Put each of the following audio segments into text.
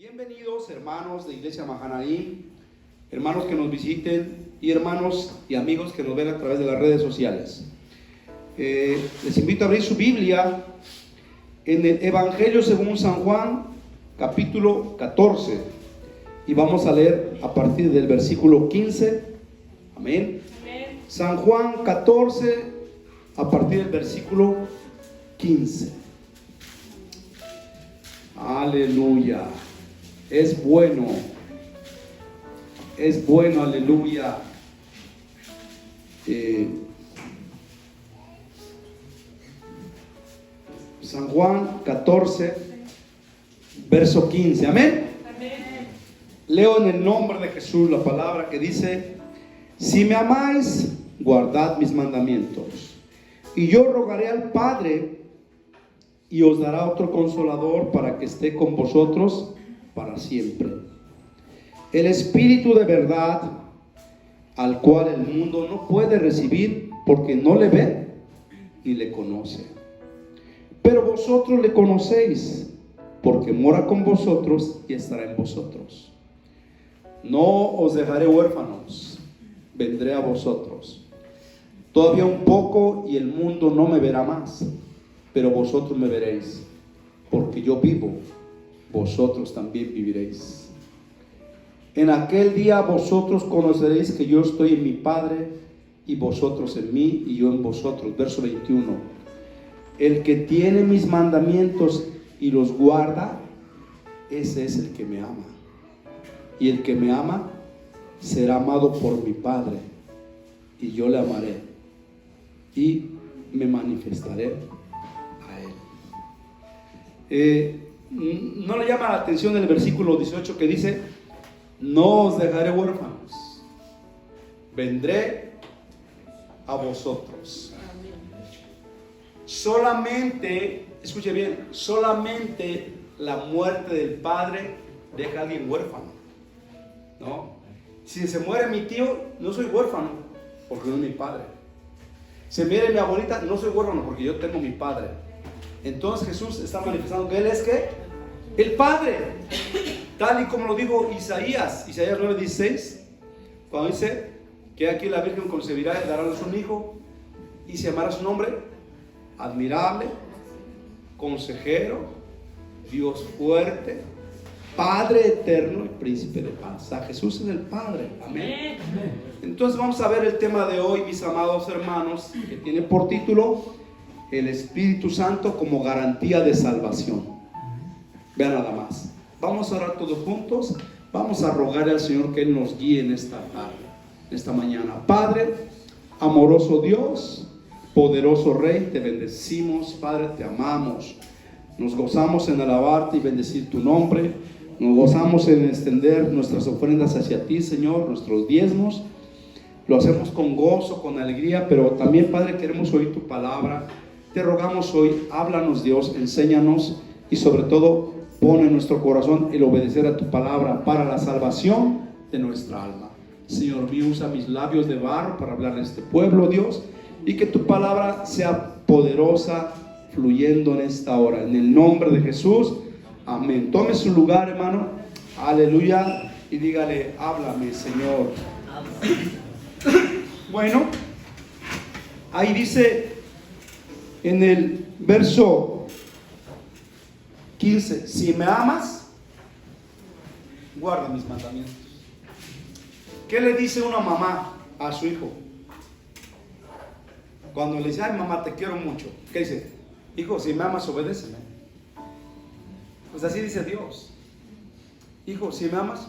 Bienvenidos hermanos de Iglesia Mahanaim, hermanos que nos visiten y hermanos y amigos que nos ven a través de las redes sociales. Les invito a abrir su Biblia en el Evangelio según San Juan, capítulo 14, y vamos a leer a partir del versículo 15. Amén. Amén. San Juan 14, a partir del versículo 15. Aleluya. Es bueno, aleluya. San Juan 14, verso 15. Amén. Amén. Leo en el nombre de Jesús la palabra que dice: si me amáis, guardad mis mandamientos. Y yo rogaré al Padre, y os dará otro consolador para que esté con vosotros para siempre. El Espíritu de verdad, al cual el mundo no puede recibir porque no le ve ni le conoce. Pero vosotros le conocéis, porque mora con vosotros y estará en vosotros. No os dejaré huérfanos, vendré a vosotros. Todavía un poco y el mundo no me verá más, pero vosotros me veréis, porque yo vivo, vosotros también viviréis. En aquel día vosotros conoceréis que yo estoy en mi Padre, y vosotros en mí, y yo en vosotros. Verso 21. El que tiene mis mandamientos y los guarda, ese es el que me ama. Y el que me ama será amado por mi Padre, y yo le amaré y me manifestaré a él. ¿No le llama la atención el versículo 18 que dice: no os dejaré huérfanos, vendré a vosotros? Solamente, escuche bien, solamente la muerte del padre deja a alguien huérfano, ¿no? Si se muere mi tío, no soy huérfano porque no es mi padre. Se muere mi abuelita, no soy huérfano porque yo tengo mi padre. Entonces Jesús está manifestando que Él es ¿qué? El Padre, tal y como lo dijo Isaías 9:16, cuando dice que aquí la Virgen concebirá y dará a luz un hijo, y se llamará su nombre admirable, consejero, Dios fuerte, Padre eterno y príncipe de paz. O sea, Jesús es el Padre. Amén. Entonces vamos a ver el tema de hoy, mis amados hermanos, que tiene por título: el Espíritu Santo como garantía de salvación. Vean nada más. Vamos a orar todos juntos. Vamos a rogarle al Señor que Él nos guíe en esta tarde, en esta mañana. Padre, amoroso Dios, poderoso Rey, te bendecimos, Padre, te amamos. Nos gozamos en alabarte y bendecir tu nombre. Nos gozamos en extender nuestras ofrendas hacia ti, Señor, nuestros diezmos. Lo hacemos con gozo, con alegría, pero también, Padre, queremos oír tu palabra. Te rogamos hoy, háblanos, Dios, enséñanos, y sobre todo pone en nuestro corazón el obedecer a tu palabra para la salvación de nuestra alma. Señor mío, usa mis labios de barro para hablar a este pueblo, Dios, y que tu palabra sea poderosa, fluyendo en esta hora. En el nombre de Jesús, amén. Tome su lugar, hermano. Aleluya. Y dígale: háblame, Señor. Bueno, ahí dice en el verso 15: si me amas, guarda mis mandamientos. ¿Qué le dice una mamá a su hijo cuando le dice: ay, mamá, te quiero mucho? ¿Qué dice? Hijo, si me amas, obedéceme. Pues así dice Dios: hijo, si me amas,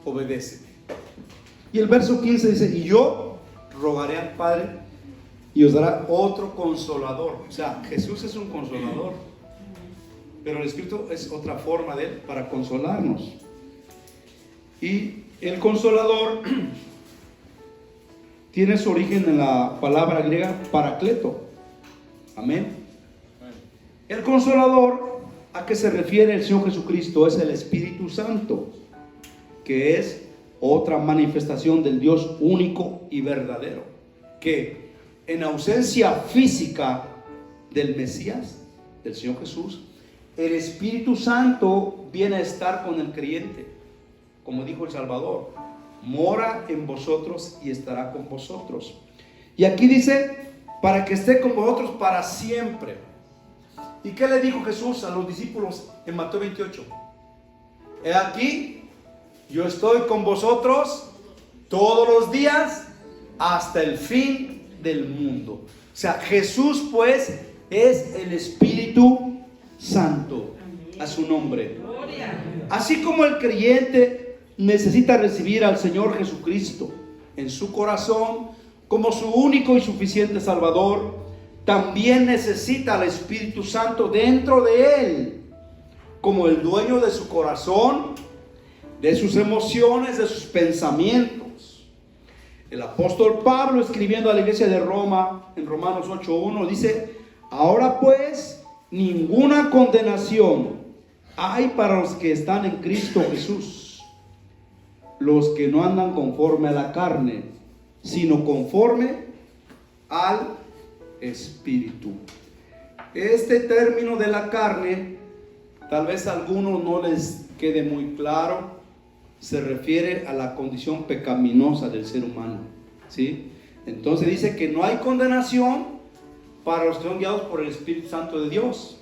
obedéceme. Y el verso 15 dice: y yo rogaré al Padre, y os dará otro consolador. O sea, Jesús es un consolador, pero el Espíritu es otra forma de Él para consolarnos. Y el consolador tiene su origen en la palabra griega paracleto. Amén. El consolador, ¿a qué se refiere el Señor Jesucristo? Es el Espíritu Santo, que es otra manifestación del Dios único y verdadero, que en ausencia física del Mesías, del Señor Jesús, el Espíritu Santo viene a estar con el creyente, como dijo el Salvador, mora en vosotros y estará con vosotros. Y aquí dice, para que esté con vosotros para siempre. ¿Y qué le dijo Jesús a los discípulos en Mateo 28? He aquí, yo estoy con vosotros todos los días hasta el fin del mundo. O sea, Jesús pues es el Espíritu Santo, a su nombre. Así como el creyente necesita recibir al Señor Jesucristo en su corazón como su único y suficiente Salvador, también necesita al Espíritu Santo dentro de él, como el dueño de su corazón, de sus emociones, de sus pensamientos. El apóstol Pablo, escribiendo a la iglesia de Roma, en Romanos 8:1, dice: ahora pues, ninguna condenación hay para los que están en Cristo Jesús, los que no andan conforme a la carne, sino conforme al Espíritu. Este término de la carne, tal vez a algunos no les quede muy claro, se refiere a la condición pecaminosa del ser humano, ¿sí? Entonces dice que no hay condenación para los que son guiados por el Espíritu Santo de Dios.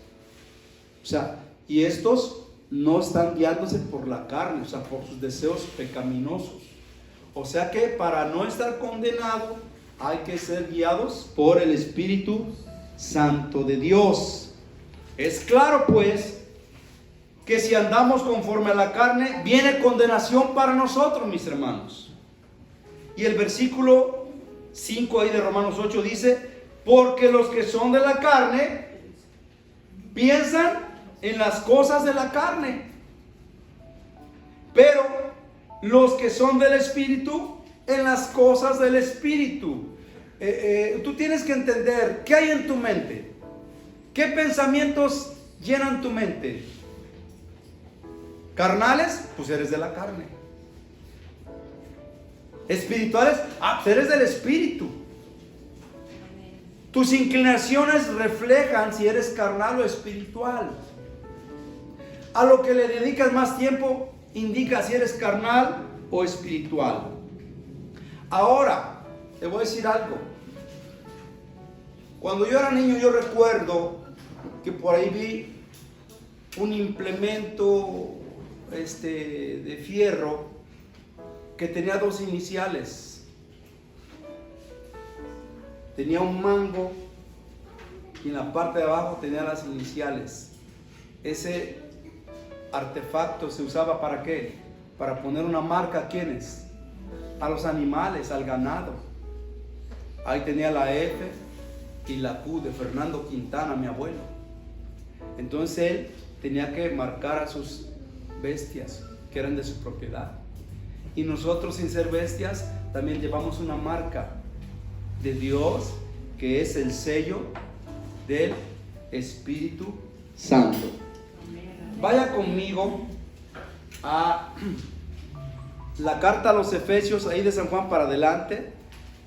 O sea, y estos no están guiándose por la carne, o sea, por sus deseos pecaminosos. O sea que para no estar condenado hay que ser guiados por el Espíritu Santo de Dios. Es claro pues que si andamos conforme a la carne, viene condenación para nosotros, mis hermanos. Y el versículo 5 ahí de Romanos 8 dice: porque los que son de la carne piensan en las cosas de la carne, pero los que son del Espíritu en las cosas del Espíritu. Tú tienes que entender qué hay en tu mente, qué pensamientos llenan tu mente. Carnales, pues eres de la carne. Espirituales, pues eres del Espíritu. Tus inclinaciones reflejan si eres carnal o espiritual. A lo que le dedicas más tiempo indica si eres carnal o espiritual. Ahora, te voy a decir algo. Cuando yo era niño, yo recuerdo que por ahí vi un implemento de fierro que tenía dos iniciales. Tenía un mango y en la parte de abajo tenía las iniciales. Ese artefacto se usaba ¿para qué? Para poner una marca ¿a quiénes? A los animales, al ganado. Ahí tenía la F y la Q de Fernando Quintana, mi abuelo. Entonces él tenía que marcar a sus bestias que eran de su propiedad. Y nosotros, sin ser bestias, también llevamos una marca de Dios, que es el sello del Espíritu Santo. Vaya conmigo a la carta a los Efesios, ahí de San Juan para adelante.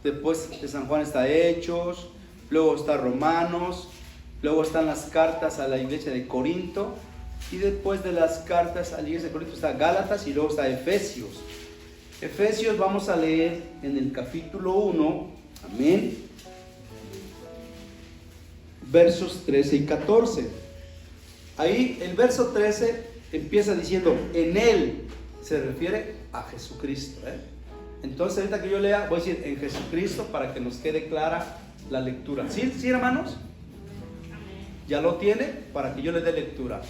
Después de San Juan está Hechos, luego está Romanos, luego están las cartas a la iglesia de Corinto, y después de las cartas a la iglesia de Corinto está Gálatas y luego está Efesios. Efesios vamos a leer en el capítulo 1, amén, versos 13 y 14. Ahí el verso 13 empieza diciendo: en él, se refiere a Jesucristo, Entonces ahorita que yo lea voy a decir en Jesucristo para que nos quede clara la lectura. ¿Sí, hermanos? ¿Ya lo tiene? Para que yo le dé lectura.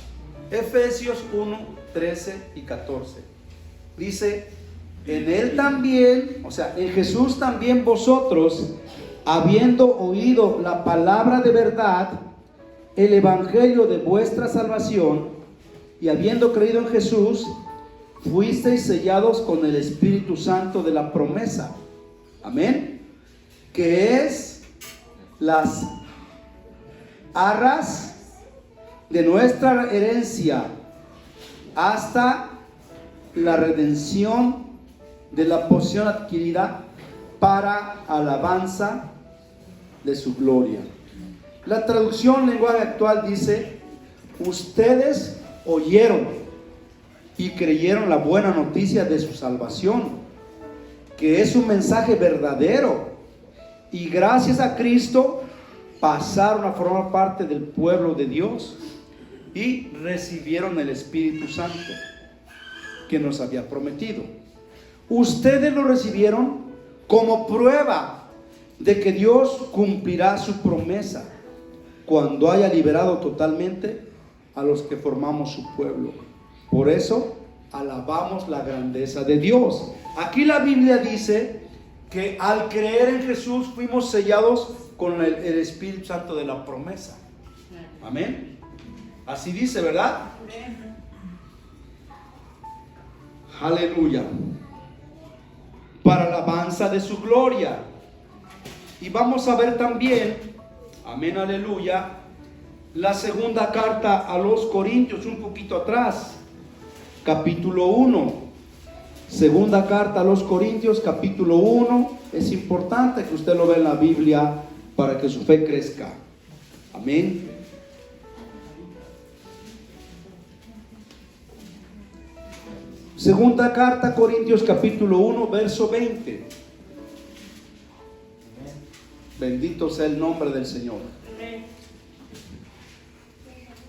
Efesios 1, 13 y 14. Dice: en él también, o sea, en Jesús también vosotros, habiendo oído la palabra de verdad, el evangelio de vuestra salvación, y habiendo creído en Jesús, fuisteis sellados con el Espíritu Santo de la promesa. Amén. Que es las arras de nuestra herencia hasta la redención de la posesión adquirida para alabanza de su gloria. La traducción lenguaje actual dice: ustedes oyeron y creyeron la buena noticia de su salvación, que es un mensaje verdadero, y gracias a Cristo pasaron a formar parte del pueblo de Dios y recibieron el Espíritu Santo que nos había prometido. Ustedes lo recibieron como prueba de que Dios cumplirá su promesa cuando haya liberado totalmente a los que formamos su pueblo. Por eso alabamos la grandeza de Dios. Aquí la Biblia dice que al creer en Jesús fuimos sellados con el Espíritu Santo de la promesa. Amén. Así dice, ¿verdad? Aleluya. Para alabanza de su gloria. Y vamos a ver también, amén, aleluya, la segunda carta a los Corintios, un poquito atrás, capítulo 1. Segunda carta a los Corintios, capítulo 1. Es importante que usted lo vea en la Biblia para que su fe crezca. Amén. Segunda carta a Corintios, capítulo 1, verso 20. Bendito sea el nombre del Señor.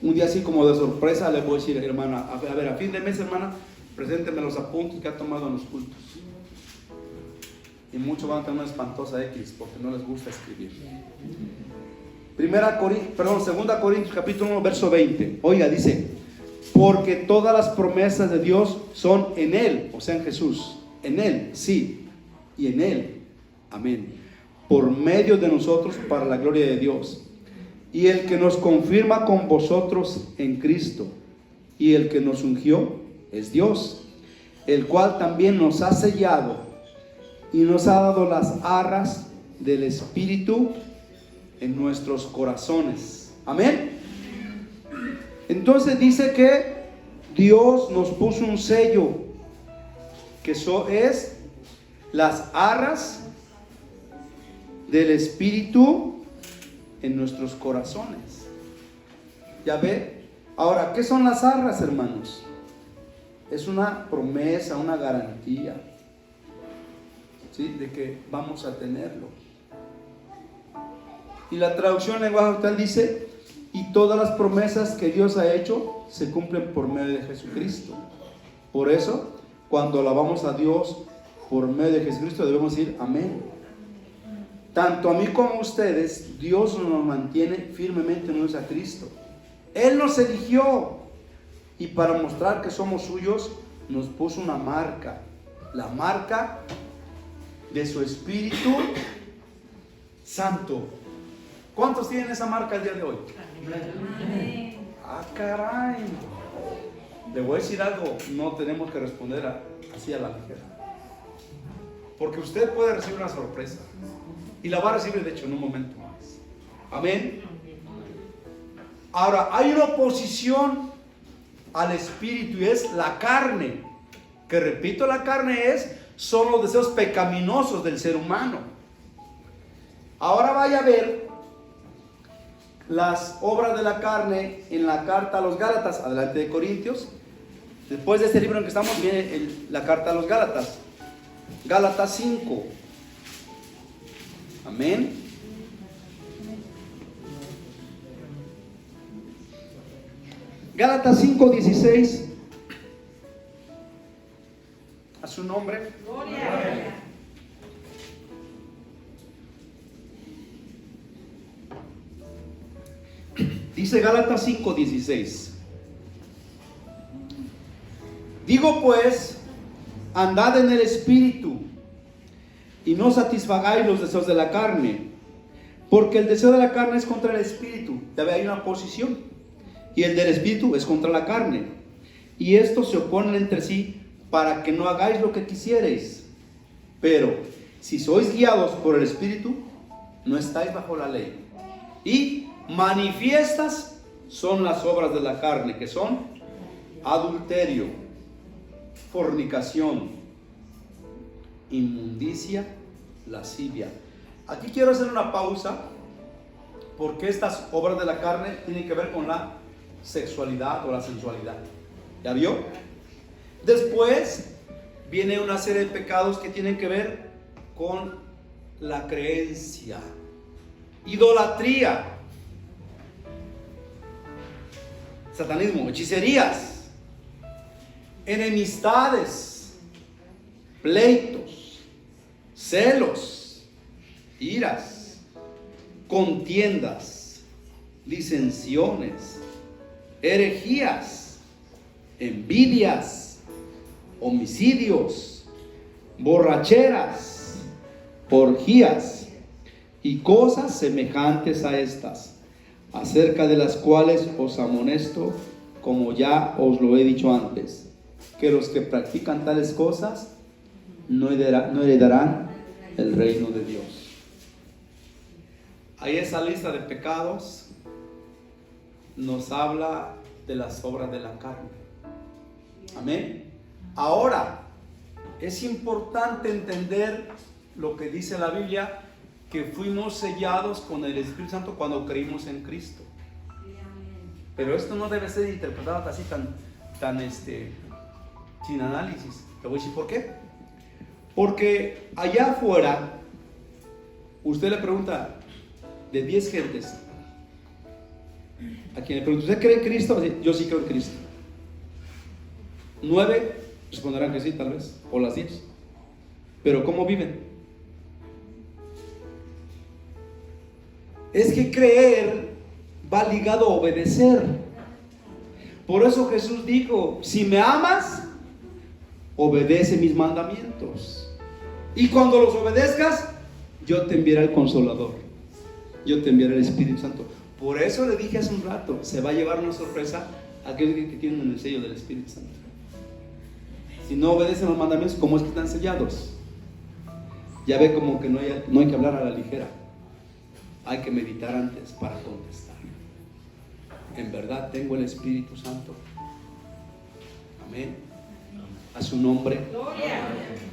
Un día así como de sorpresa le voy a decir, hermana, a ver, a fin de mes, hermana, presénteme los apuntes que ha tomado en los cultos. Y muchos van a tener una espantosa X porque no les gusta escribir. Segunda Corintios capítulo 1 verso 20. Oiga, dice: porque todas las promesas de Dios son en Él, o sea en Jesús. En Él, sí, y en Él, amén, por medio de nosotros para la gloria de Dios. Y el que nos confirma con vosotros en Cristo, y el que nos ungió es Dios, el cual también nos ha sellado y nos ha dado las arras del Espíritu en nuestros corazones. Amén. Entonces dice que Dios nos puso un sello, que eso es las arras del Espíritu en nuestros corazones. Ya ve. Ahora, ¿qué son las arras, hermanos? Es una promesa, una garantía, ¿sí?, de que vamos a tenerlo. Y la traducción en lenguaje actual dice: y todas las promesas que Dios ha hecho se cumplen por medio de Jesucristo. Por eso, cuando alabamos a Dios por medio de Jesucristo, debemos decir amén. Tanto a mí como a ustedes, Dios nos mantiene firmemente unidos a Cristo. Él nos eligió, y para mostrar que somos suyos, nos puso una marca, la marca de su Espíritu Santo. ¿Cuántos tienen esa marca el día de hoy? Ah, caray. Le voy a decir algo, no tenemos que responder así a la ligera, porque usted puede recibir una sorpresa, y la va a recibir de hecho en un momento más. Amén. Ahora, hay una oposición al Espíritu, y es la carne, que repito, la carne son los deseos pecaminosos del ser humano. Ahora vaya a ver las obras de la carne en la carta a los Gálatas, adelante de Corintios. Después de este libro en que estamos viene la carta a los Gálatas, Gálatas 5. Amén. Gálatas 5:16. A su nombre. Gloria. Dice Gálatas 5:16. Digo pues, andad en el Espíritu, y no satisfagáis los deseos de la carne, porque el deseo de la carne es contra el Espíritu. Ya ve, hay una oposición. Y el del Espíritu es contra la carne, y estos se oponen entre sí, para que no hagáis lo que quisierais. Pero si sois guiados por el Espíritu, no estáis bajo la ley. Y manifiestas son las obras de la carne, que son adulterio, fornicación, inmundicia, lascivia. Aquí quiero hacer una pausa, porque estas obras de la carne tienen que ver con la sexualidad o la sensualidad. ¿Ya vio? Después viene una serie de pecados que tienen que ver con la creencia, idolatría, satanismo, hechicerías, enemistades, pleitos, celos, iras, contiendas, disensiones, herejías, envidias, homicidios, borracheras, orgías y cosas semejantes a estas, acerca de las cuales os amonesto, como ya os lo he dicho antes, que los que practican tales cosas no heredarán el reino de Dios. Ahí esa lista de pecados nos habla de las obras de la carne. Amén. Ahora, es importante entender lo que dice la Biblia, que fuimos sellados con el Espíritu Santo cuando creímos en Cristo. Pero esto no debe ser interpretado así sin análisis. Te voy a decir por qué. Porque allá afuera, usted le pregunta de 10 gentes, a quien le pregunta, ¿usted cree en Cristo? Yo sí creo en Cristo. 9 responderán que sí, tal vez, o las 10. Pero ¿cómo viven? Es que creer va ligado a obedecer. Por eso Jesús dijo, si me amas, obedece mis mandamientos. Y cuando los obedezcas, yo te enviaré el Consolador. Yo te enviaré el Espíritu Santo. Por eso le dije hace un rato, se va a llevar una sorpresa a aquellos que tienen el sello del Espíritu Santo. Si no obedecen los mandamientos, ¿cómo es que están sellados? Ya ve como que no hay que hablar a la ligera. Hay que meditar antes para contestar. En verdad tengo el Espíritu Santo. Amén. A su nombre.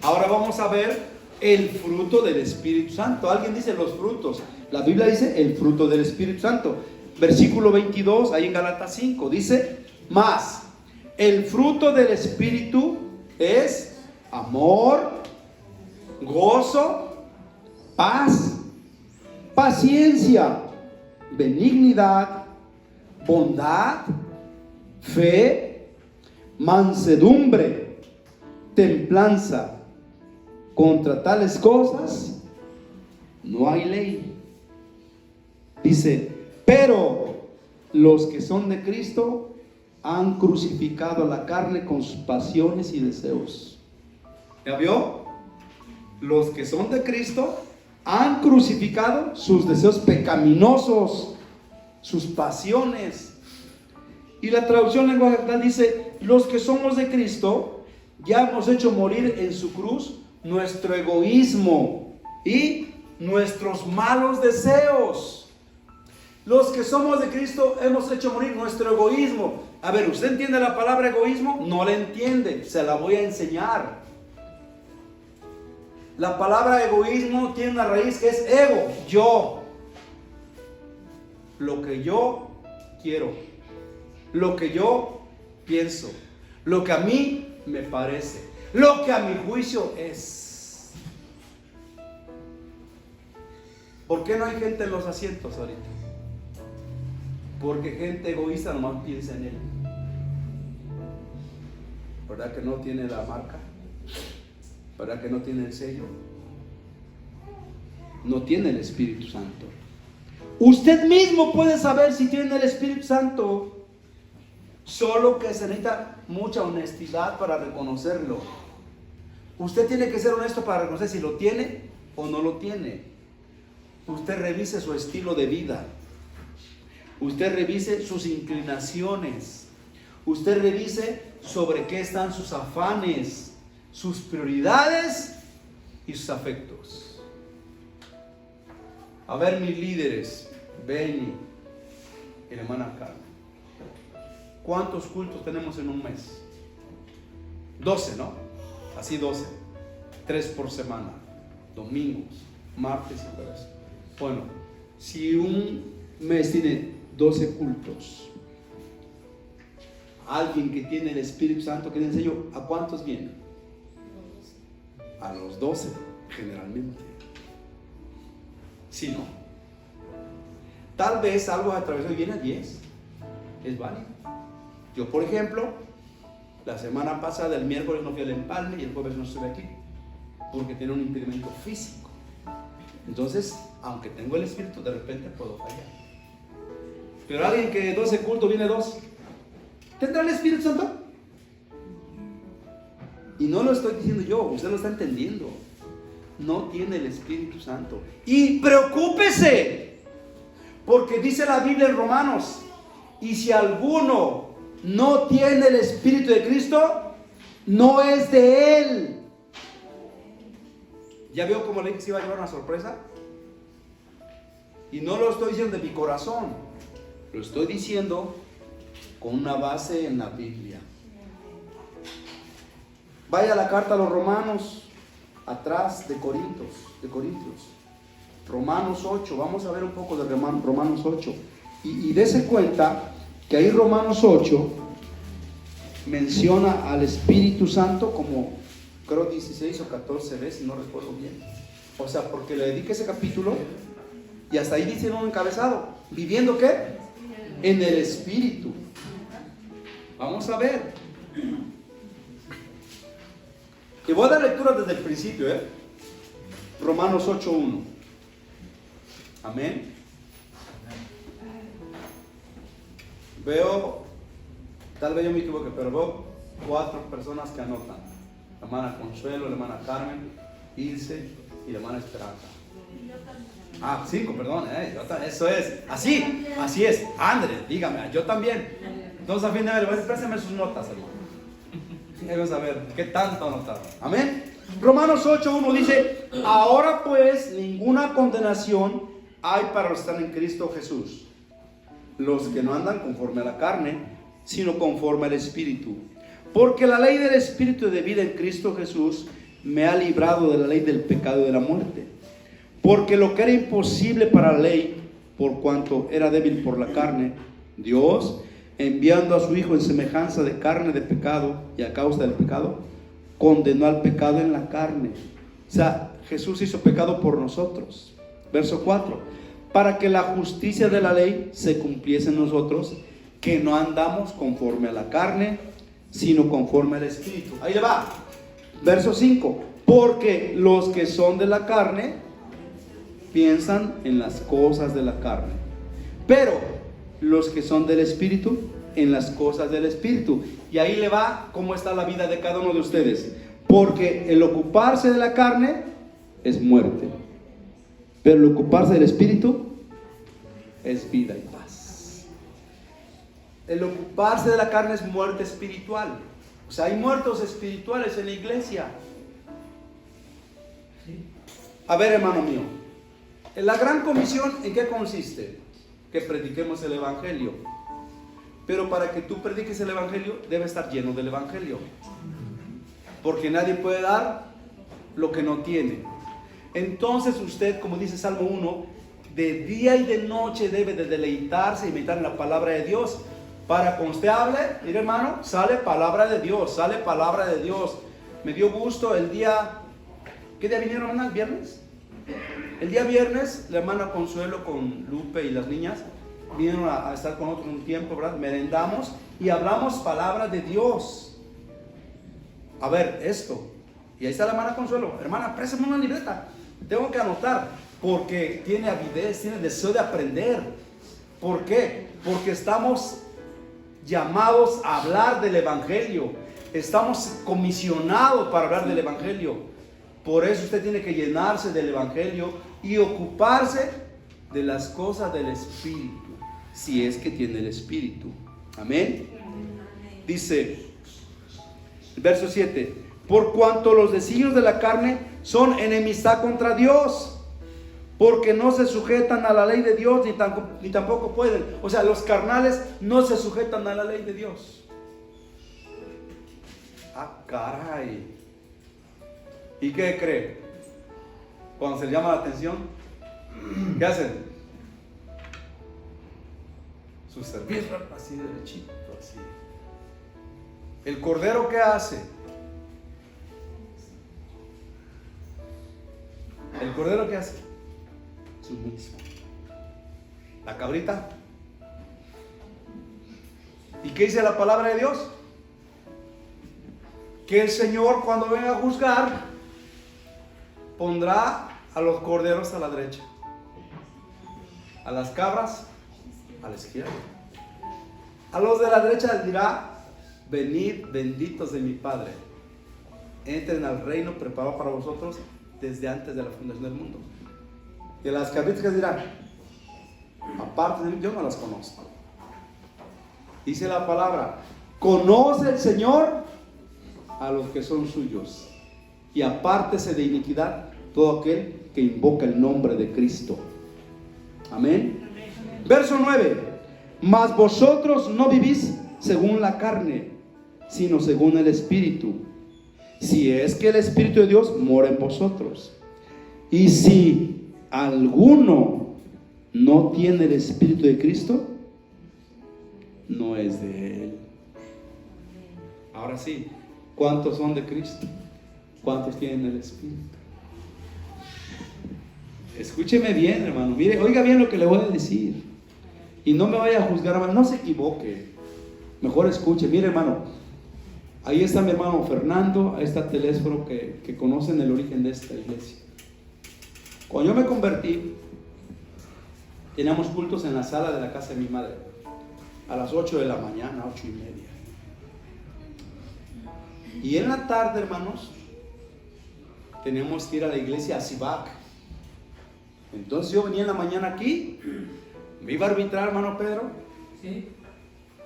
Ahora vamos a ver el fruto del Espíritu Santo. Alguien dice los frutos. La Biblia dice el fruto del Espíritu Santo. Versículo 22, ahí en Gálatas 5, dice: mas el fruto del Espíritu es amor, gozo, paz, paciencia, benignidad, bondad, fe, mansedumbre, templanza. Contra tales cosas no hay ley. Dice, pero los que son de Cristo han crucificado la carne con sus pasiones y deseos. ¿Ya vio? Los que son de Cristo han crucificado sus deseos pecaminosos, sus pasiones. Y la traducción lenguaje actual dice, los que somos de Cristo ya hemos hecho morir en su cruz nuestro egoísmo y nuestros malos deseos. Los que somos de Cristo hemos hecho morir nuestro egoísmo. A ver, ¿usted entiende la palabra egoísmo? No la entiende, se la voy a enseñar. La palabra egoísmo tiene una raíz que es ego, yo. Lo que yo quiero, lo que yo pienso, lo que a mí me parece, lo que a mi juicio es. ¿Por qué no hay gente en los asientos ahorita? Porque gente egoísta nomás piensa en él. ¿Verdad que no tiene la marca? ¿Verdad que no tiene el sello? No tiene el Espíritu Santo. Usted mismo puede saber si tiene el Espíritu Santo, solo que se necesita mucha honestidad para reconocerlo. Usted tiene que ser honesto para reconocer si lo tiene o no lo tiene. Usted revise su estilo de vida. Usted revise sus inclinaciones. Usted revise sobre qué están sus afanes, sus prioridades y sus afectos. A ver, mis líderes, Benny y la hermana Carmen, ¿cuántos cultos tenemos en un mes? 12, ¿no? Así 12. 3 por semana. Domingos, martes y jueves. Bueno, si un mes tiene 12 cultos, alguien que tiene el Espíritu Santo, ¿qué les enseño? ¿A cuántos viene? A los 12, generalmente. Si no, tal vez algo atravesó y viene a 10. Es válido. Yo, por ejemplo, la semana pasada, el miércoles no fui al empalme y el jueves no estuve aquí porque tiene un impedimento físico. Entonces, aunque tengo el Espíritu, de repente puedo fallar. Pero alguien que 12 cultos viene 2, ¿tendrá el Espíritu Santo? Y no lo estoy diciendo yo, usted lo está entendiendo. No tiene el Espíritu Santo. Y preocúpese, porque dice la Biblia en Romanos, y si alguno no tiene el Espíritu de Cristo, no es de Él. ¿Ya vio cómo le dije que se iba a llevar una sorpresa? Y no lo estoy diciendo de mi corazón, lo estoy diciendo con una base en la Biblia. Vaya a la carta a los Romanos, atrás de Corintios. Romanos 8, vamos a ver un poco de Romanos 8. Y dése cuenta que ahí Romanos 8 menciona al Espíritu Santo como, creo 16 o 14 veces, no recuerdo bien. O sea, porque le dediqué ese capítulo y hasta ahí dice un encabezado, ¿viviendo qué? En el Espíritu. Vamos a ver. Y voy a dar lectura desde el principio, Romanos 8:1. Amén. Veo, tal vez yo me equivoque, pero veo 4 personas que anotan. La hermana Consuelo, la hermana Carmen, Ilse y la hermana Esperanza. 5, perdón, eso es. Así es. Andrés, dígame, yo también. Entonces, a fin de ver, préstame sus notas, hermano. Vamos a ver, ¿qué tanto anotaron? Amén. Romanos 8:1 dice: ahora pues, ninguna condenación hay para los que están en Cristo Jesús, los que no andan conforme a la carne, sino conforme al Espíritu. Porque la ley del Espíritu de vida en Cristo Jesús me ha librado de la ley del pecado y de la muerte. Porque lo que era imposible para la ley, por cuanto era débil por la carne, Dios, enviando a su Hijo en semejanza de carne de pecado y a causa del pecado, condenó al pecado en la carne. O sea, Jesús hizo pecado por nosotros. Verso 4: para que la justicia de la ley se cumpliese en nosotros, que no andamos conforme a la carne, sino conforme al Espíritu. Ahí le va. Verso 5: porque los que son de la carne piensan en las cosas de la carne, pero los que son del Espíritu, en las cosas del Espíritu. Y ahí le va cómo está la vida de cada uno de ustedes. Porque el ocuparse de la carne es muerte, pero el ocuparse del Espíritu es vida y paz. El ocuparse de la carne es muerte espiritual. O sea, hay muertos espirituales en la iglesia. A ver, hermano mío, la gran comisión, ¿en qué consiste? Que prediquemos el Evangelio. Pero para que tú prediques el Evangelio, debe estar lleno del Evangelio. Porque nadie puede dar lo que no tiene. Entonces usted, como dice Salmo 1, de día y de noche debe de deleitarse y meditar en la palabra de Dios. Para que usted hable, mire hermano, sale palabra de Dios, sale palabra de Dios. Me dio gusto el día, ¿qué día vinieron, hermana? ¿El viernes? El día viernes, la hermana Consuelo con Lupe y las niñas vinieron a estar con nosotros un tiempo, ¿verdad? Merendamos y hablamos palabra de Dios. A ver, esto. Y ahí está la hermana Consuelo. Hermana, préstame una libreta. Tengo que anotar, porque tiene avidez, tiene deseo de aprender. ¿Por qué? Porque estamos llamados a hablar del Evangelio. Estamos comisionados para hablar del Evangelio. Por eso usted tiene que llenarse del Evangelio y ocuparse de las cosas del Espíritu, si es que tiene el Espíritu. Amén. Dice el verso 7: por cuanto los designios de la carne son enemistad contra Dios, porque no se sujetan a la ley de Dios, ni tampoco pueden. O sea, los carnales no se sujetan a la ley de Dios. Ah, caray. ¿Y qué cree? Cuando se le llama la atención, ¿qué hacen? Su servicio así derechito, así. ¿El cordero qué hace? ¿El cordero qué hace? Su mismo. ¿La cabrita? ¿Y qué dice la palabra de Dios? Que el Señor, cuando venga a juzgar, pondrá a los corderos a la derecha, a las cabras a la izquierda. A los de la derecha les dirá: venid, benditos de mi Padre, entren al reino preparado para vosotros desde antes de la fundación del mundo. Y a las cabritas que dirán: aparte de mí, yo no las conozco. Dice la palabra: conoce el Señor a los que son suyos, y apártese de iniquidad todo aquel que invoca el nombre de Cristo. Amén. Verso 9: mas vosotros no vivís según la carne, sino según el Espíritu, si es que el Espíritu de Dios mora en vosotros. Y si alguno no tiene el Espíritu de Cristo, no es de él. Ahora sí, ¿cuántos son de Cristo? ¿Cuántos tienen el Espíritu? Escúcheme bien, hermano. Mire, oiga bien lo que le voy a decir. Y no me vaya a juzgar, hermano. No se equivoque. Mejor escuche. Mire, hermano. Ahí está mi hermano Fernando. Ahí está Telésforo, que conocen el origen de esta iglesia. Cuando yo me convertí, teníamos cultos en la sala de la casa de mi madre. A las 8 de la mañana, 8:30. Y en la tarde, hermanos, teníamos que ir a la iglesia a Sibac. Entonces yo venía en la mañana aquí, me iba a arbitrar, hermano Pedro, ¿sí?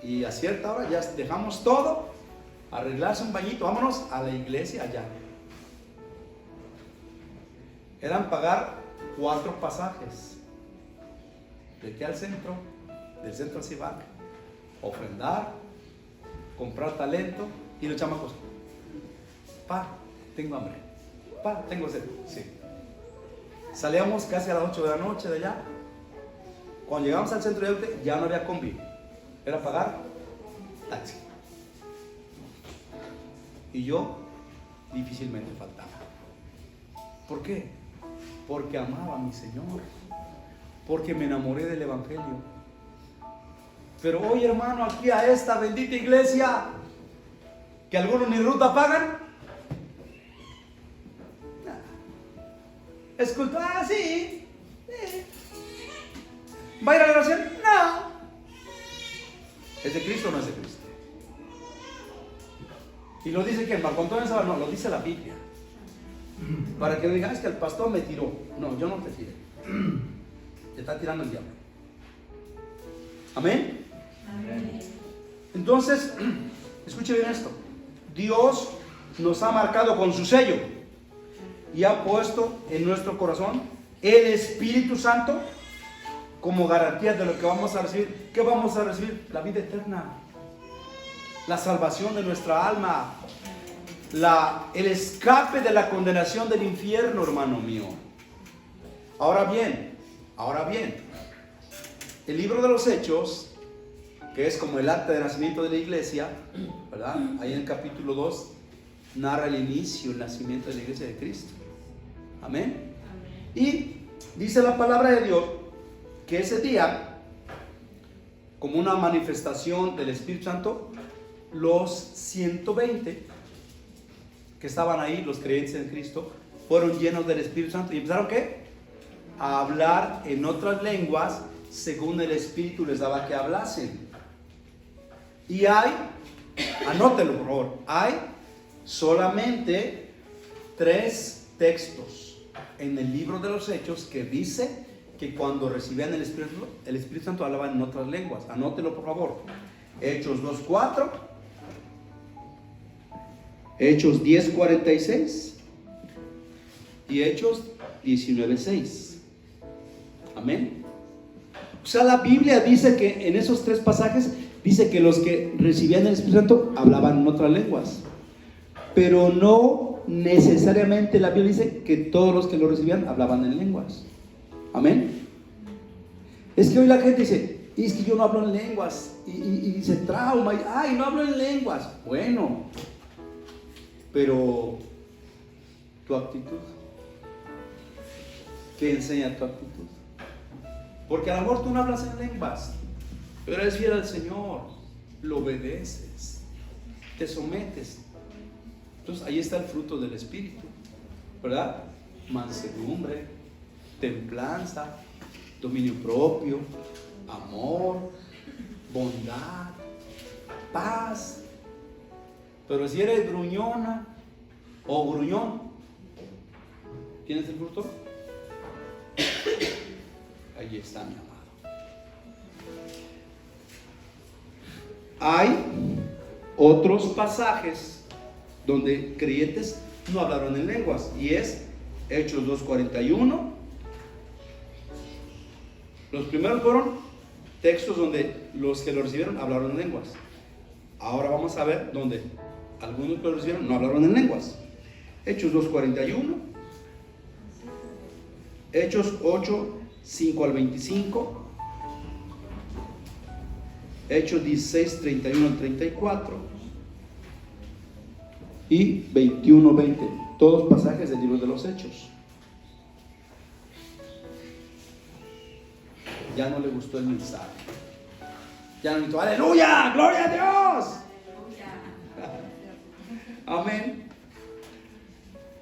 Y a cierta hora ya dejamos todo, arreglarse un bañito, vámonos a la iglesia allá. Eran pagar 4 pasajes, de aquí al centro, del centro a Sibac, ofrendar, comprar talento. Y los chamacos: pa, tengo hambre, pa, tengo sed. Sí. Salíamos casi a las 8 de la noche de allá. Cuando llegamos al centro de Yaute, ya no había combi, era pagar taxi. Y yo difícilmente faltaba. ¿Por qué? Porque amaba a mi Señor, porque me enamoré del Evangelio. Pero hoy, hermano, aquí a esta bendita iglesia, que algunos ni ruta pagan. Esculto, sí. ¿Va a ir a la oración? No. ¿Es de Cristo o no es de Cristo? Y lo dice ¿quién? Marco Antonio Sábado. No, lo dice la Biblia. Para que no digas que el pastor me tiró. No, yo no te tiré. Te está tirando el diablo. Amén. Amén. Entonces, escuche bien esto. Dios nos ha marcado con su sello y ha puesto en nuestro corazón el Espíritu Santo como garantía de lo que vamos a recibir. ¿Qué vamos a recibir? La vida eterna, la salvación de nuestra alma, el escape de la condenación del infierno, hermano mío. Ahora bien, el libro de los Hechos, que es como el acta de nacimiento de la iglesia, ¿verdad? Ahí en el capítulo 2 narra el inicio, el nacimiento de la iglesia de Cristo. Amén. Y dice la palabra de Dios que ese día, como una manifestación del Espíritu Santo, los 120 que estaban ahí, los creyentes en Cristo, fueron llenos del Espíritu Santo y empezaron ¿qué? A hablar en otras lenguas según el Espíritu les daba que hablasen. Y hay, anótelo por favor, hay solamente 3 textos en el libro de los Hechos que dice que cuando recibían el Espíritu Santo hablaban en otras lenguas. Anótelo por favor. Hechos 2:4, Hechos 10:46 y Hechos 19:6. Amén. O sea, la Biblia dice que en esos 3 pasajes dice que los que recibían el Espíritu Santo hablaban en otras lenguas, pero no necesariamente la Biblia dice que todos los que lo recibían hablaban en lenguas. Amén. Es que hoy la gente dice: y es que yo no hablo en lenguas, y se trauma, y ay, no hablo en lenguas. Bueno, pero tu actitud, ¿qué enseña tu actitud? Porque a lo mejor tú no hablas en lenguas, pero eres fiel al Señor, lo obedeces, te sometes. Entonces ahí está el fruto del Espíritu, ¿verdad? Mansedumbre, templanza, dominio propio, amor, bondad, paz. Pero si eres gruñona o gruñón, ¿tienes el fruto? Ahí está, mi amado. Hay otros pasajes donde creyentes no hablaron en lenguas, y es Hechos 2:41. Los primeros fueron textos donde los que lo recibieron hablaron en lenguas. Ahora vamos a ver donde algunos que lo recibieron no hablaron en lenguas. Hechos 2:41, Hechos 8:5-25, Hechos 16:31-34 y 21:20. Todos pasajes del libro de los Hechos. Ya no le gustó el mensaje. Ya no gritó, aleluya, gloria a Dios. Amén.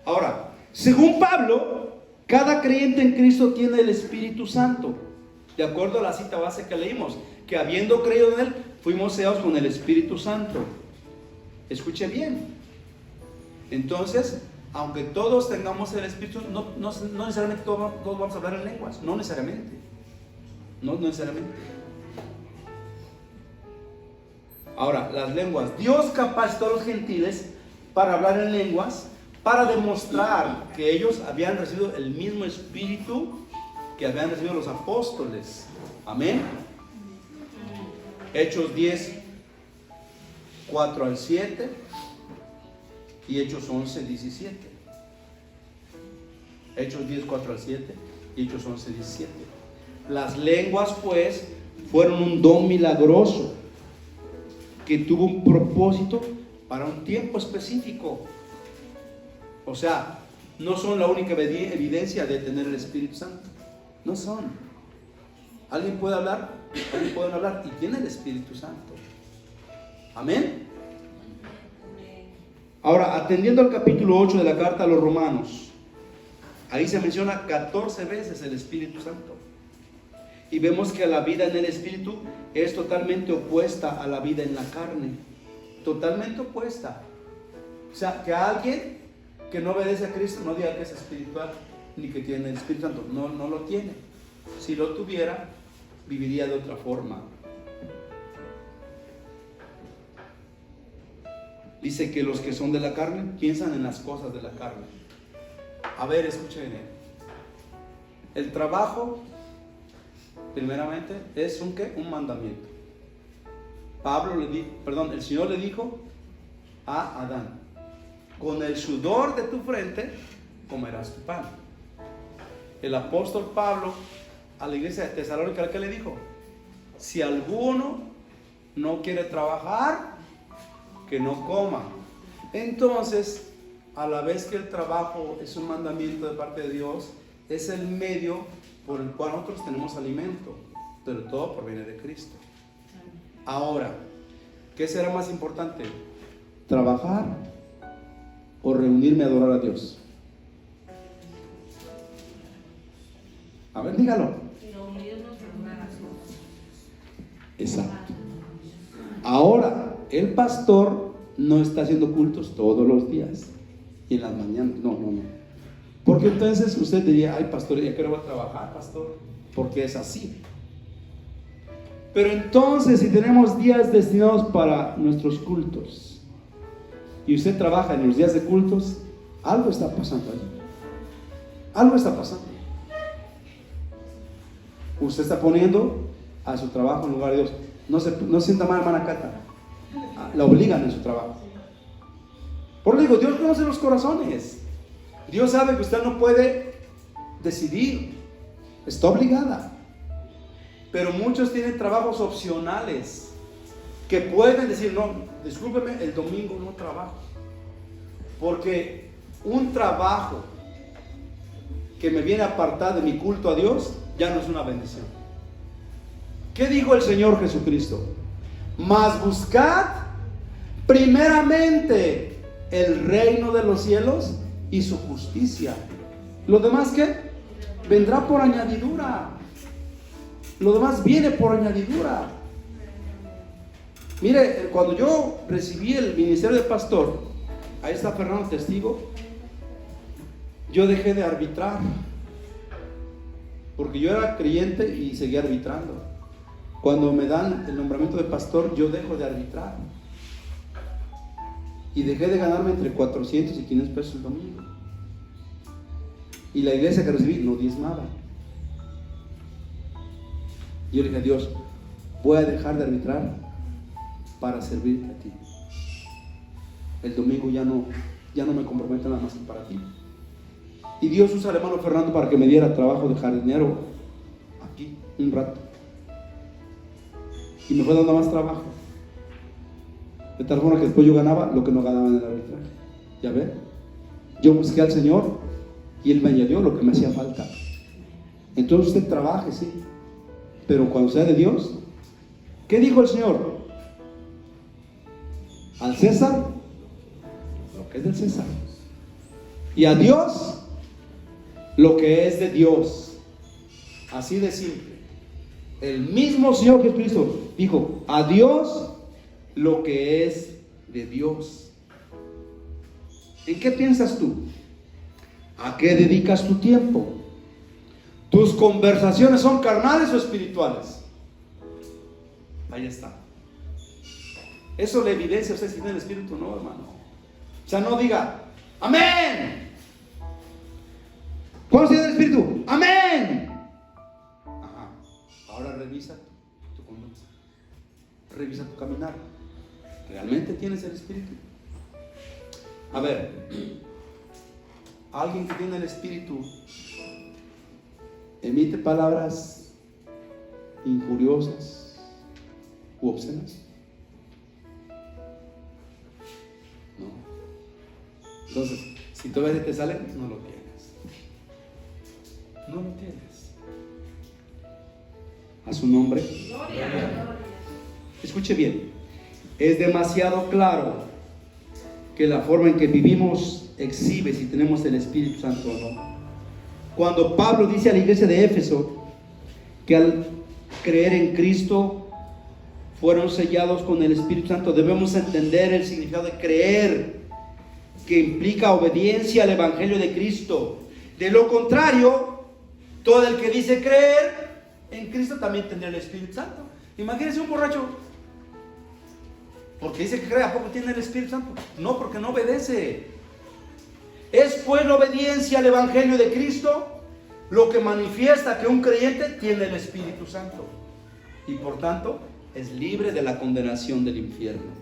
Ahora, según Pablo, cada creyente en Cristo tiene el Espíritu Santo. De acuerdo a la cita base que leímos, que habiendo creído en Él, fuimos sellados con el Espíritu Santo. Escuche bien. Entonces, aunque todos tengamos el Espíritu, no necesariamente todos vamos a hablar en lenguas. No necesariamente. No necesariamente. Ahora, las lenguas. Dios capacitó a los gentiles para hablar en lenguas, para demostrar que ellos habían recibido el mismo Espíritu que habían recibido los apóstoles. Amén. Hechos 10:4-7 y Hechos 11:17. Hechos 10:4-7 y Hechos 11:17. Las lenguas, pues, fueron un don milagroso que tuvo un propósito para un tiempo específico. O sea, no son la única evidencia de tener el Espíritu Santo. No son. Alguien puede hablar y tiene el Espíritu Santo. Amén. Ahora, atendiendo al capítulo 8 de la carta a los Romanos, ahí se menciona 14 veces el Espíritu Santo. Y vemos que la vida en el Espíritu es totalmente opuesta a la vida en la carne. Totalmente opuesta. O sea, que alguien que no obedece a Cristo no diga que es espiritual, ni que tiene el Espíritu Santo. No lo tiene. Si lo tuviera, viviría de otra forma. Dice que los que son de la carne piensan en las cosas de la carne. A ver, escuchen. El trabajo, primeramente, es un mandamiento. El Señor le dijo a Adán: con el sudor de tu frente comerás tu pan. El apóstol Pablo a la iglesia de Tesalónica, ¿qué le dijo? Si alguno no quiere trabajar, que no coma. Entonces, a la vez que el trabajo es un mandamiento de parte de Dios, es el medio por el cual nosotros tenemos alimento, pero todo proviene de Cristo. Ahora, ¿qué será más importante? ¿Trabajar o reunirme a adorar a Dios? A ver, dígalo. Exacto. Ahora, el pastor no está haciendo cultos todos los días y en las mañanas. No. Porque entonces usted diría: ay, pastor, ¿ya qué hora voy a trabajar, pastor? Porque es así. Pero entonces, si tenemos días destinados para nuestros cultos y usted trabaja en los días de cultos, algo está pasando allí. Algo está pasando. Usted está poniendo a su trabajo en lugar de Dios. No se sienta mal, hermana Cata. La obligan en su trabajo. Por lo digo, Dios conoce los corazones. Dios sabe que usted no puede decidir. Está obligada. Pero muchos tienen trabajos opcionales que pueden decir, no, discúlpeme, el domingo no trabajo. Porque un trabajo que me viene a apartar de mi culto a Dios ya no es una bendición. ¿Qué dijo el Señor Jesucristo? Mas buscad primeramente el reino de los cielos y su justicia. ¿Lo demás qué? Vendrá por añadidura. Lo demás viene por añadidura. Mire, cuando yo recibí el ministerio de pastor, ahí está Fernando testigo, yo dejé de arbitrar, porque yo era creyente y seguía arbitrando. Cuando me dan el nombramiento de pastor, yo dejo de arbitrar y dejé de ganarme entre 400 y 500 pesos el domingo. Y la iglesia que recibí no diezmaba. Yo le dije a Dios, voy a dejar de arbitrar para servirte a ti. El domingo ya no me comprometo nada más que para ti. Y Dios usa al hermano Fernando para que me diera trabajo de jardinero aquí un rato. Y me fue dando más trabajo. De tal forma que después yo ganaba lo que no ganaba en el arbitraje. ¿Ya ve? Yo busqué al Señor y Él me añadió lo que me hacía falta. Entonces usted trabaje, sí, pero cuando sea de Dios, ¿qué dijo el Señor? Al César lo que es del César, y a Dios lo que es de Dios. Así de simple. El mismo Señor Jesucristo dijo: a Dios lo que es de Dios. ¿En qué piensas tú? ¿A qué dedicas tu tiempo? ¿Tus conversaciones son carnales o espirituales? Ahí está. Eso le evidencia a usted si tiene el Espíritu, no, hermano. O sea, no diga amén. ¿Cuándo tiene el Espíritu? Amén. Ajá. Ahora revisa tu conducta. Revisa tu caminar. ¿Realmente tienes el Espíritu? A ver, alguien que tiene el Espíritu emite palabras injuriosas u obscenas. No. Entonces, si todavía te sale, no lo tienes. No lo tienes. A su nombre. Escuche bien. Es demasiado claro que la forma en que vivimos exhibe si tenemos el Espíritu Santo o no. Cuando Pablo dice a la iglesia de Éfeso que al creer en Cristo fueron sellados con el Espíritu Santo, debemos entender el significado de creer, que implica obediencia al Evangelio de Cristo. De lo contrario, todo el que dice creer en Cristo también tendrá el Espíritu Santo. Imagínense un borracho, porque dice que cree, ¿a poco tiene el Espíritu Santo? No, porque no obedece. Es pues la obediencia al Evangelio de Cristo lo que manifiesta que un creyente tiene el Espíritu Santo y por tanto es libre de la condenación del infierno.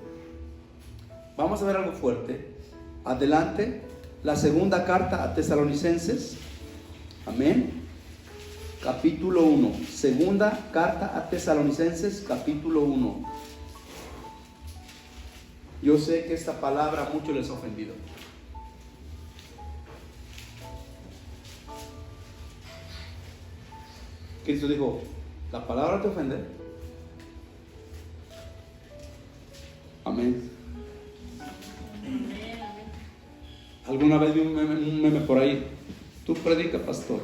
Vamos a ver algo fuerte. Adelante, la segunda carta a Tesalonicenses. Amén. Capítulo 1. Segunda carta a Tesalonicenses, capítulo 1. Yo sé que esta palabra a muchos les ha ofendido. Cristo dijo: ¿la palabra te ofende? Amén. Alguna vez vi un meme por ahí: tú predica, pastor,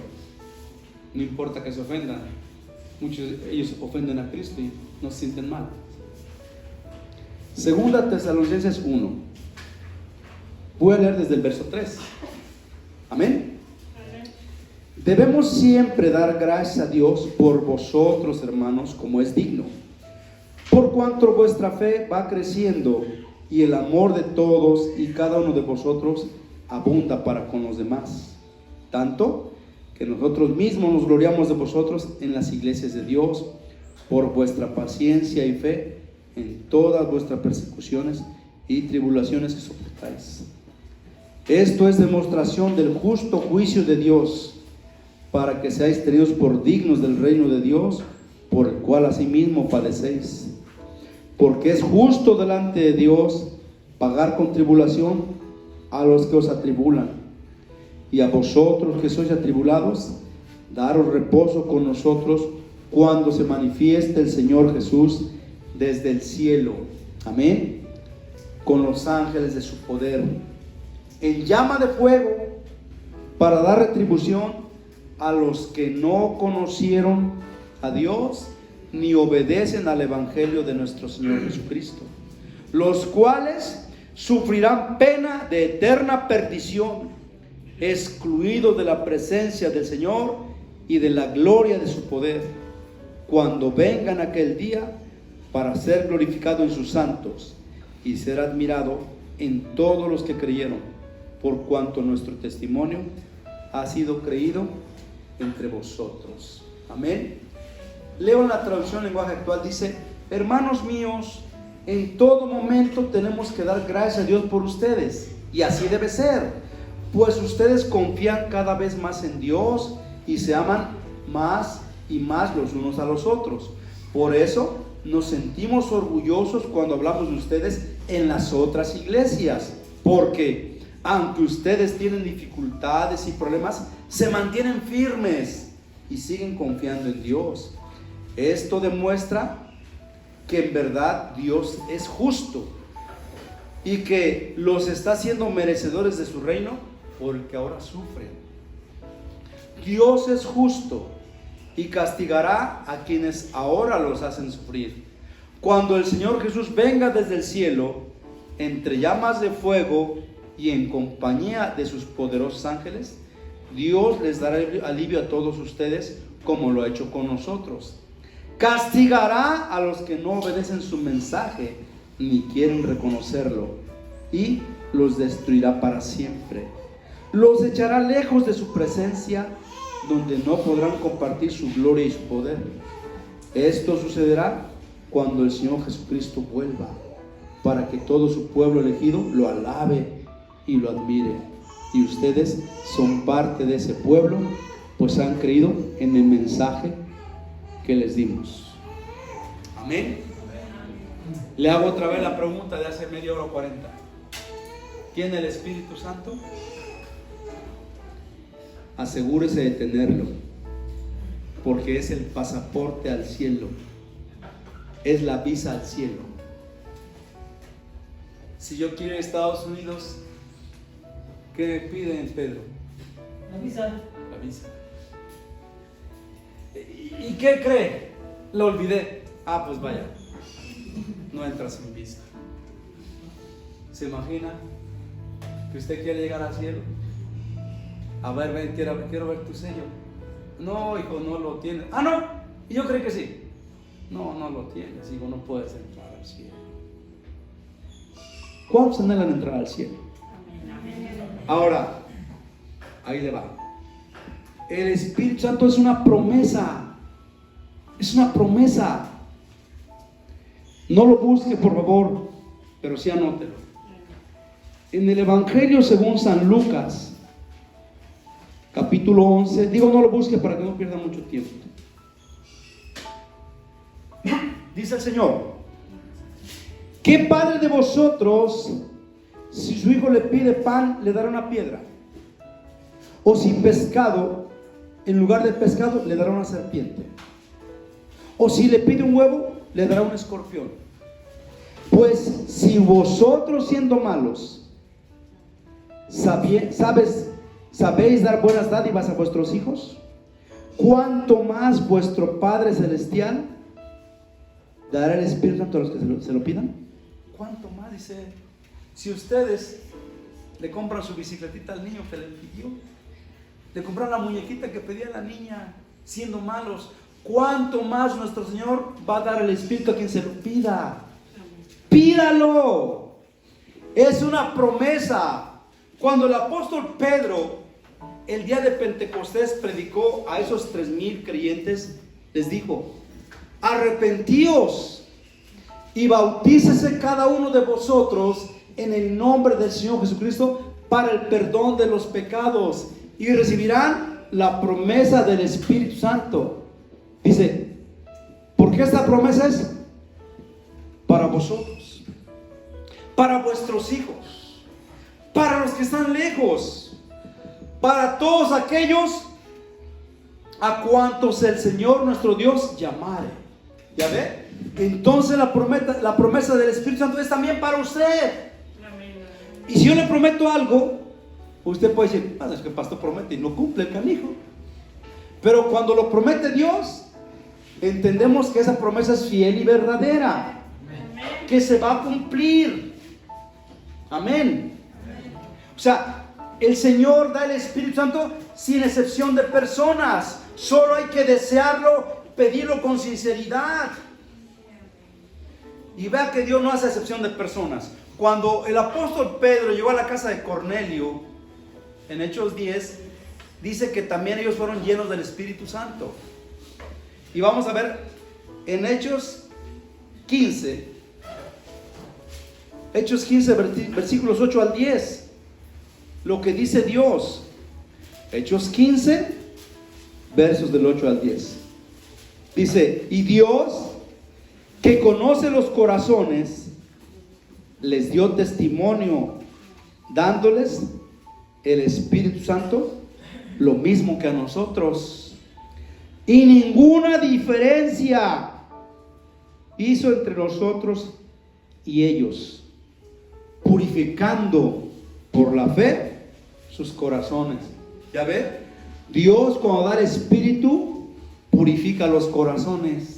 no importa que se ofendan. Muchos de ellos ofenden a Cristo y no se sienten mal. Segunda Tesalonicenses 1. Voy a leer desde el verso 3. Amén. Debemos siempre dar gracias a Dios por vosotros, hermanos, como es digno, por cuanto vuestra fe va creciendo y el amor de todos y cada uno de vosotros abunda para con los demás, tanto que nosotros mismos nos gloriamos de vosotros en las iglesias de Dios por vuestra paciencia y fe en todas vuestras persecuciones y tribulaciones que soportáis. Esto es demostración del justo juicio de Dios, para que seáis tenidos por dignos del reino de Dios, por el cual asimismo padecéis. Porque es justo delante de Dios pagar con tribulación a los que os atribulan, y a vosotros que sois atribulados, daros reposo con nosotros cuando se manifieste el Señor Jesús desde el cielo. Amén. Con los ángeles de su poder, en llama de fuego, para dar retribución a los que no conocieron a Dios ni obedecen al evangelio de nuestro Señor Jesucristo, los cuales sufrirán pena de eterna perdición, excluidos de la presencia del Señor y de la gloria de su poder, cuando vengan aquel día para ser glorificado en sus santos y ser admirado en todos los que creyeron, por cuanto nuestro testimonio ha sido creído entre vosotros. Amén. Leo en la traducción lenguaje actual, dice: hermanos míos, en todo momento tenemos que dar gracias a Dios por ustedes, y así debe ser, pues ustedes confían cada vez más en Dios y se aman más y más los unos a los otros. Por eso nos sentimos orgullosos cuando hablamos de ustedes en las otras iglesias, porque aunque ustedes tienen dificultades y problemas, se mantienen firmes y siguen confiando en Dios. Esto demuestra que en verdad Dios es justo y que los está haciendo merecedores de su reino, porque ahora sufren. Dios es justo y castigará a quienes ahora los hacen sufrir. Cuando el Señor Jesús venga desde el cielo, entre llamas de fuego y en compañía de sus poderosos ángeles, Dios les dará alivio a todos ustedes, como lo ha hecho con nosotros. Castigará a los que no obedecen su mensaje ni quieren reconocerlo, y los destruirá para siempre. Los echará lejos de su presencia, donde no podrán compartir su gloria y su poder. Esto sucederá cuando el Señor Jesucristo vuelva, para que todo su pueblo elegido lo alabe y lo admire. Y ustedes son parte de ese pueblo, pues han creído en el mensaje que les dimos. Amén. Le hago otra vez la pregunta de hace media hora o 40. ¿Tiene el Espíritu Santo? Asegúrese de tenerlo, porque es el pasaporte al cielo, es la visa al cielo. Si yo quiero ir a Estados Unidos, ¿qué me piden, Pedro? La visa. La visa. ¿Y qué cree? Lo olvidé. Ah, pues vaya, no entras sin visa. ¿Se imagina que usted quiere llegar al cielo? A ver, ven, quiero ver tu sello. No, hijo, no lo tienes. Ah, no, y yo creí que sí. No, no lo tienes, hijo, no puedes entrar al cielo. ¿Cuántos anhelan entrar al cielo? Ahora, ahí le va. El Espíritu Santo es una promesa. Es una promesa. No lo busque, por favor, pero sí anótelo. En el Evangelio según San Lucas, capítulo 11, digo no lo busque para que no pierda mucho tiempo. Dice el Señor: ¿qué padre de vosotros, si su hijo le pide pan, le dará una piedra? O si pescado, en lugar de pescado, le dará una serpiente? O si le pide un huevo, le dará un escorpión. Pues si vosotros, siendo malos, sabéis dar buenas dádivas a vuestros hijos, ¿cuánto más vuestro Padre Celestial dará el Espíritu Santo a los que se lo pidan? ¿Cuánto más? Dice, si ustedes le compran su bicicletita al niño que le pidió, le compran la muñequita que pedía la niña, siendo malos, ¿cuánto más nuestro Señor va a dar el Espíritu a quien se lo pida? Pídalo. Es una promesa. Cuando el apóstol Pedro, el día de Pentecostés, predicó a esos 3,000 creyentes, les dijo: arrepentíos y bautícese cada uno de vosotros en el nombre del Señor Jesucristo para el perdón de los pecados, y recibirán la promesa del Espíritu Santo. Dice, Porque esta promesa es para vosotros, para vuestros hijos, para los que están lejos, para todos aquellos a cuantos el Señor nuestro Dios llamare. ¿Ya ve? Entonces la promesa del Espíritu Santo es también para usted. Y si yo le prometo algo, usted puede decir, es que el pastor promete y no cumple el canijo. Pero cuando lo promete Dios, entendemos que esa promesa es fiel y verdadera, que se va a cumplir. Amén. O sea, el Señor da el Espíritu Santo sin excepción de personas. Solo hay que desearlo, pedirlo con sinceridad. Y vea que Dios no hace excepción de personas. Cuando el apóstol Pedro llegó a la casa de Cornelio, en Hechos 10, dice que también ellos fueron llenos del Espíritu Santo. Y vamos a ver en Hechos 15, versículos 8 al 10, lo que dice Dios. Hechos 15, versos del 8 al 10. Dice, y Dios, que conoce los corazones, les dio testimonio, dándoles el Espíritu Santo, lo mismo que a nosotros. Y ninguna diferencia hizo entre nosotros y ellos, purificando por la fe sus corazones. ¿Ya ve? Dios, cuando da el Espíritu, purifica los corazones.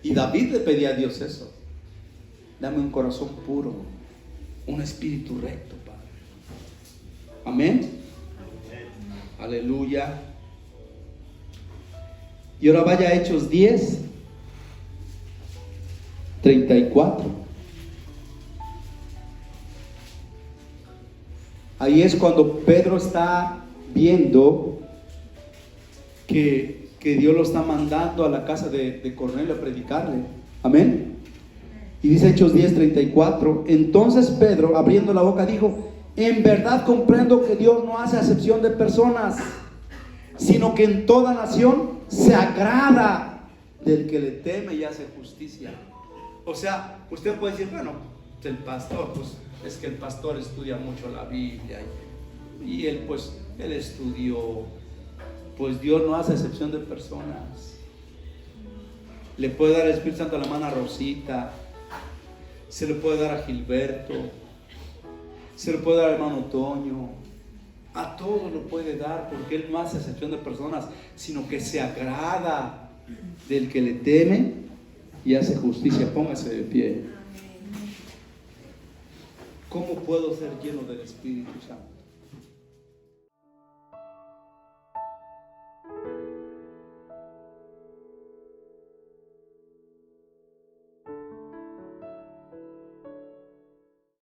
Y David le pedía a Dios eso: dame un corazón puro, un espíritu recto, Padre. Amén. Aleluya. Y ahora vaya a Hechos 10, 34. Ahí es cuando Pedro está viendo que Dios lo está mandando a la casa de Cornelio a predicarle. Amén. Y dice Hechos 10, 34. Entonces Pedro, abriendo la boca, dijo: en verdad comprendo que Dios no hace acepción de personas, sino que en toda nación se agrada del que le teme y hace justicia. O sea, usted puede decir, bueno, el pastor, pues es que el pastor estudia mucho la Biblia y él estudió. Pues Dios no hace excepción de personas. Le puede dar el Espíritu Santo a la hermana Rosita, se le puede dar a Gilberto, se le puede dar al hermano Toño, a todos lo puede dar, porque Él no hace excepción de personas, sino que se agrada del que le teme y hace justicia. Póngase de pie. ¿Cómo puedo ser lleno del Espíritu Santo?